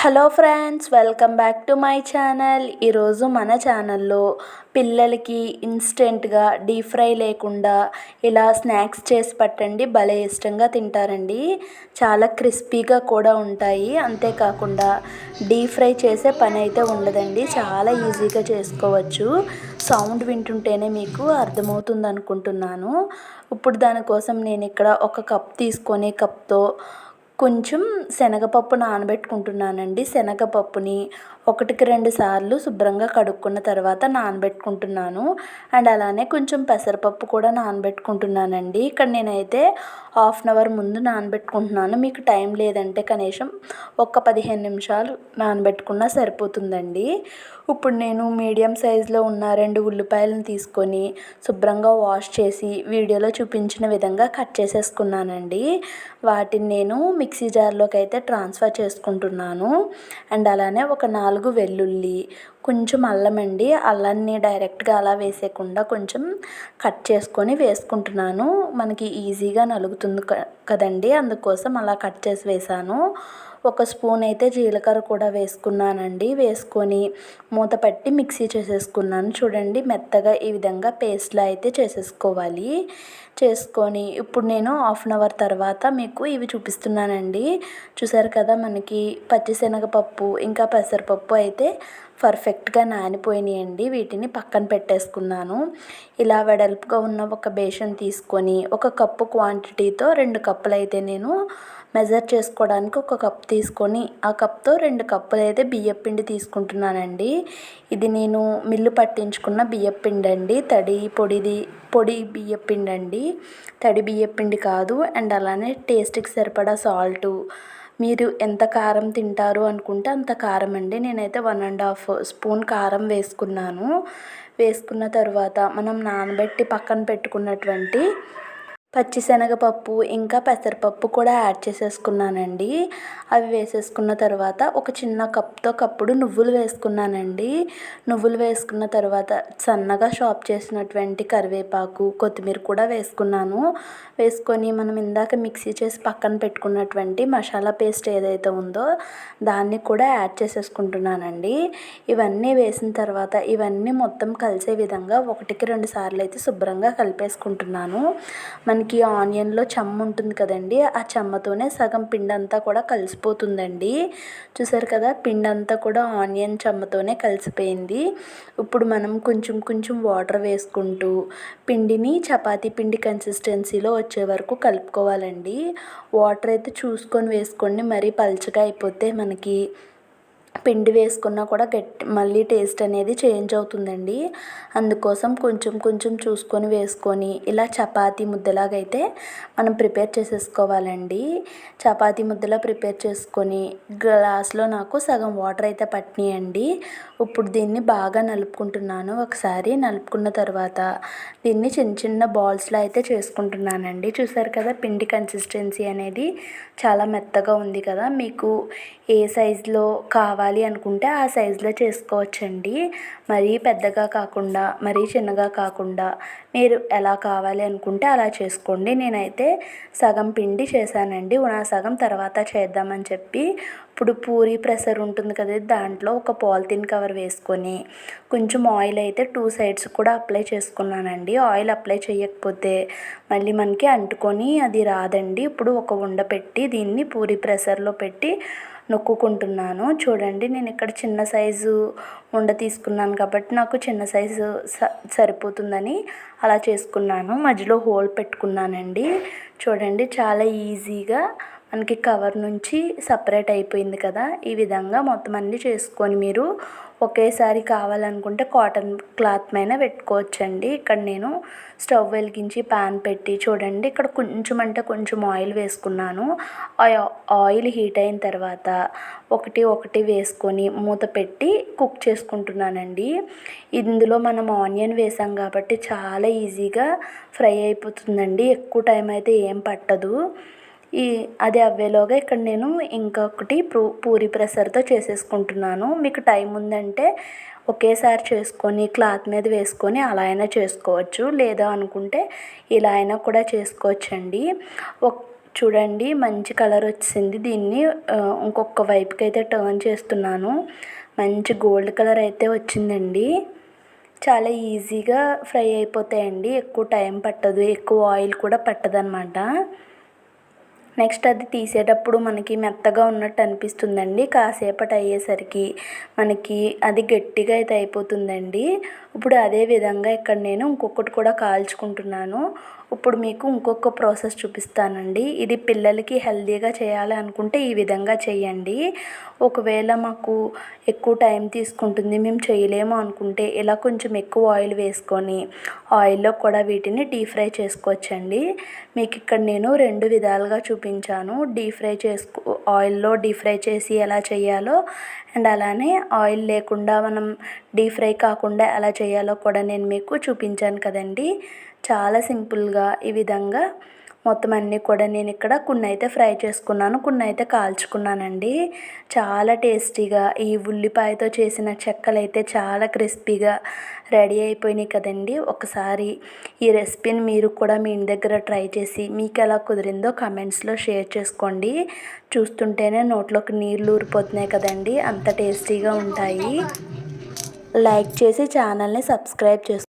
Hello friends, welcome back to my channel. ఈరోజు మన ఛానల్లో పిల్లలకి ఇన్స్టెంట్గా డీప్ ఫ్రై లేకుండా ఇలా స్నాక్స్ చేసి పెట్టండి, భలే ఇష్టంగా తింటారండి. చాలా క్రిస్పీగా కూడా ఉంటాయి. అంతేకాకుండా డీప్ ఫ్రై చేసే పని అయితే ఉండదండి, చాలా ఈజీగా చేసుకోవచ్చు. సౌండ్ వింటుంటేనే మీకు అర్థమవుతుంది అనుకుంటున్నాను. ఇప్పుడు దానికోసం నేను ఇక్కడ ఒక కప్ తీసుకొని కప్తో కొంచెం శనగపప్పు నానబెట్టుకుంటున్నానండి. శనగపప్పుని 1-2 సార్లు శుభ్రంగా కడుక్కున్న తర్వాత నానబెట్టుకుంటున్నాను. అండ్ అలానే కొంచెం పెసరపప్పు కూడా నానబెట్టుకుంటున్నానండి. ఇక్కడ నేనైతే హాఫ్ అన్ అవర్ ముందు నానబెట్టుకుంటున్నాను. మీకు టైం లేదంటే కనీసం ఒక 15 నిమిషాలు నానబెట్టుకున్నా సరిపోతుందండి. ఇప్పుడు నేను మీడియం సైజులో ఉన్న 2 ఉల్లిపాయలను తీసుకొని శుభ్రంగా వాష్ చేసి వీడియోలో చూపించిన విధంగా కట్ చేసేసుకున్నానండి. వాటిని నేను మిక్సీ జార్లోకి అయితే ట్రాన్స్ఫర్ చేసుకుంటున్నాను. అండ్ అలానే ఒక 4 వెల్లుల్లి, కొంచెం అల్లం అండి. అల్లాన్ని డైరెక్ట్గా అలా వేసేయకుండా కొంచెం కట్ చేసుకొని వేసుకుంటున్నాను. మనకి ఈజీగా నలుగుతుంది కదండి, అందుకోసం అలా కట్ చేసి వేసాను. ఒక స్పూన్ అయితే జీలకర్ర కూడా వేసుకున్నానండి. వేసుకొని మూత పెట్టి మిక్సీ చేసేసుకున్నాను. చూడండి, మెత్తగా ఈ విధంగా పేస్ట్లా అయితే చేసేసుకోవాలి. చేసుకొని ఇప్పుడు నేను హాఫ్ అన్ అవర్ తర్వాత మీకు ఇవి చూపిస్తున్నానండి. చూసారు కదా, మనకి పచ్చిశనగపప్పు ఇంకా పెసరపప్పు అయితే పర్ఫెక్ట్గా నానిపోయినాయండి. వీటిని పక్కన పెట్టేసుకున్నాను. ఇలా వెడల్పుగా ఉన్న ఒక బేషన్ తీసుకొని ఒక కప్పు క్వాంటిటీతో 2 కప్పులు అయితే నేను మెజర్ చేసుకోవడానికి ఒక కప్ తీసుకొని ఆ కప్తో 2 కప్పులు అయితే బియ్యపిండి తీసుకుంటున్నానండి. ఇది నేను మిల్లు పట్టించుకున్న బియ్యపిండి అండి. పొడి బియ్యపిండి అండి, తడి బియ్యపిండి కాదు. అండ్ అలానే టేస్ట్కి సరిపడా సాల్టు, మీరు ఎంత కారం తింటారు అనుకుంటే అంత కారం అండి. నేనైతే 1.5 స్పూన్ కారం వేసుకున్నాను. వేసుకున్న తర్వాత మనం నానబెట్టి పక్కన పెట్టుకున్నటువంటి పచ్చిశనగపప్పు ఇంకా పెసరపప్పు కూడా యాడ్ చేసేసుకున్నానండి. అవి వేసేసుకున్న తర్వాత ఒక చిన్న కప్తో కప్పుడు నువ్వులు వేసుకున్నానండి. నువ్వులు వేసుకున్న తర్వాత సన్నగా చాప్ చేసినటువంటి కరివేపాకు, కొత్తిమీర కూడా వేసుకున్నాను. వేసుకొని మనం ఇందాక మిక్సీ చేసి పక్కన పెట్టుకున్నటువంటి మసాలా పేస్ట్ ఏదైతే ఉందో దాన్ని కూడా యాడ్ చేసేసుకుంటున్నానండి. ఇవన్నీ వేసిన తర్వాత ఇవన్నీ మొత్తం కలిసే విధంగా 1-2 సార్లు అయితే శుభ్రంగా కలిపేసుకుంటున్నాను. మనకి ఆనియన్లో చెమ్మ ఉంటుంది కదండి, ఆ చెమ్మతోనే సగం పిండి అంతా కూడా కలిసిపోతుందండి. చూసారు కదా, పిండి అంతా కూడా ఆనియన్ చెమ్మతోనే కలిసిపోయింది. ఇప్పుడు మనం కొంచెం కొంచెం వాటర్ వేసుకుంటూ పిండిని చపాతీ పిండి కన్సిస్టెన్సీలో వచ్చే వరకు కలుపుకోవాలండి. వాటర్ అయితే చూసుకొని వేసుకోండి, మరీ పల్చగా అయిపోతే మనకి పిండి వేసుకున్నా కూడా మళ్ళీ టేస్ట్ అనేది చేంజ్ అవుతుందండి. అందుకోసం కొంచెం కొంచెం చూసుకొని వేసుకొని ఇలా చపాతీ ముద్దలాగైతే మనం ప్రిపేర్ చేసేసుకోవాలండి. చపాతీ ముద్దలా ప్రిపేర్ చేసుకొని గ్లాస్లో నాకు సగం వాటర్ అయితే పట్టినాయండి. ఇప్పుడు దీన్ని బాగా నలుపుకుంటున్నాను. ఒకసారి నలుపుకున్న తర్వాత దీన్ని చిన్న చిన్న బాల్స్లో అయితే చేసుకుంటున్నానండి. చూసారు కదా, పిండి కన్సిస్టెన్సీ అనేది చాలా మెత్తగా ఉంది కదా. మీకు ఏ సైజులో కావాలి అనుకుంటే ఆ సైజులో చేసుకోవచ్చండి. మరీ పెద్దగా కాకుండా మరీ చిన్నగా కాకుండా మీరు ఎలా కావాలి అనుకుంటే అలా చేసుకోండి. నేనైతే సగం పిండి చేశానండి, సగం తర్వాత చేద్దామని చెప్పి. ఇప్పుడు పూరీ ప్రెషర్ ఉంటుంది కదా, దాంట్లో ఒక పాలిథిన్ కవర్ వేసుకొని కొంచెం ఆయిల్ అయితే 2 సైడ్స్ కూడా అప్లై చేసుకున్నానండి. ఆయిల్ అప్లై చేయకపోతే మళ్ళీ మనకి అంటుకొని అది రాదండి. ఇప్పుడు ఒక ఉండ పెట్టి దీన్ని పూరీ ప్రెషర్లో పెట్టి నొక్కుకుంటున్నాను. చూడండి, నేను ఇక్కడ చిన్న సైజు ఉండ తీసుకున్నాను కాబట్టి నాకు చిన్న సైజు సరిపోతుందని అలా చేసుకున్నాను. మధ్యలో హోల్ పెట్టుకున్నానండి. చూడండి, చాలా ఈజీగా మనకి కవర్ నుంచి సపరేట్ అయిపోయింది కదా. ఈ విధంగా మొత్తం అన్నీ చేసుకొని మీరు ఒకేసారి కావాలనుకుంటే కాటన్ క్లాత్ పైన పెట్టుకోవచ్చండి. ఇక్కడ నేను స్టవ్ వెలిగించి ప్యాన్ పెట్టి చూడండి, ఇక్కడ కొంచెం అంటే కొంచెం ఆయిల్ వేసుకున్నాను. ఆయిల్ హీట్ అయిన తర్వాత ఒకటి వేసుకొని మూత పెట్టి కుక్ చేసుకుంటున్నానండి. ఇందులో మనం ఆనియన్ వేసాం కాబట్టి చాలా ఈజీగా ఫ్రై అయిపోతుందండి. ఎక్కువ టైం అయితే ఏం పట్టదు. అది అవ్వేలోగా ఇక్కడ నేను ఇంకొకటి పూరీ ప్రెషర్తో చేసేసుకుంటున్నాను. మీకు టైం ఉందంటే ఒకేసారి చేసుకొని క్లాత్ మీద వేసుకొని అలా అయినా చేసుకోవచ్చు, లేదా అనుకుంటే ఇలా అయినా కూడా చేసుకోవచ్చండి. చూడండి మంచి కలర్ వచ్చింది. దీన్ని ఇంకొక వైపుకి అయితే టర్న్ చేస్తున్నాను. మంచి గోల్డ్ కలర్ అయితే వచ్చిందండి. చాలా ఈజీగా ఫ్రై అయిపోతాయండి. ఎక్కువ టైం పట్టదు, ఎక్కువ ఆయిల్ కూడా పట్టదనమాట. నెక్స్ట్ అది తీసేటప్పుడు మనకి మెత్తగా ఉన్నట్టు అనిపిస్తుందండి. కాసేపటి అయ్యేసరికి మనకి అది గట్టిగా అయితే అయిపోతుందండి. ఇప్పుడు అదే విధంగా ఇక్కడ నేను ఇంకొకటి కూడా కాల్చుకుంటున్నాను. ఇప్పుడు మీకు ఇంకొక ప్రాసెస్ చూపిస్తానండి. ఇది పిల్లలకి హెల్తీగా చేయాలి అనుకుంటే ఈ విధంగా చేయండి. ఒకవేళ మాకు ఎక్కువ టైం తీసుకుంటుంది, మేము చేయలేము అనుకుంటే ఇలా కొంచెం ఎక్కువ ఆయిల్ వేసుకొని ఆయిల్లో కూడా వీటిని డీప్ ఫ్రై చేసుకోవచ్చండి. మీకు ఇక్కడ నేను 2 విధాలుగా చూపించాను. ఆయిల్లో డీప్ ఫ్రై చేసి ఎలా చేయాలో అండ్ అలానే ఆయిల్ లేకుండా మనం డీప్ ఫ్రై కాకుండా ఎలా చేయాలో కూడా నేను మీకు చూపించాను కదండి. చాలా సింపుల్గా ఈ విధంగా మొత్తం అన్నీ కూడా నేను ఇక్కడ కొన్ని అయితే ఫ్రై చేసుకున్నాను, కొన్ని అయితే కాల్చుకున్నానండి. చాలా టేస్టీగా ఈ ఉల్లిపాయతో చేసిన చెక్కలు అయితే చాలా క్రిస్పీగా రెడీ అయిపోయినాయి కదండి. ఒకసారి ఈ రెసిపీని మీరు కూడా మీ ఇంటి దగ్గర ట్రై చేసి మీకు ఎలా కుదిరిందో కామెంట్స్లో షేర్ చేసుకోండి. చూస్తుంటేనే నోట్లోకి నీళ్ళు ఊరిపోతున్నాయి కదండి, అంత టేస్టీగా ఉంటాయి. లైక్ చేసి ఛానల్ని సబ్స్క్రైబ్ చేసుకోండి.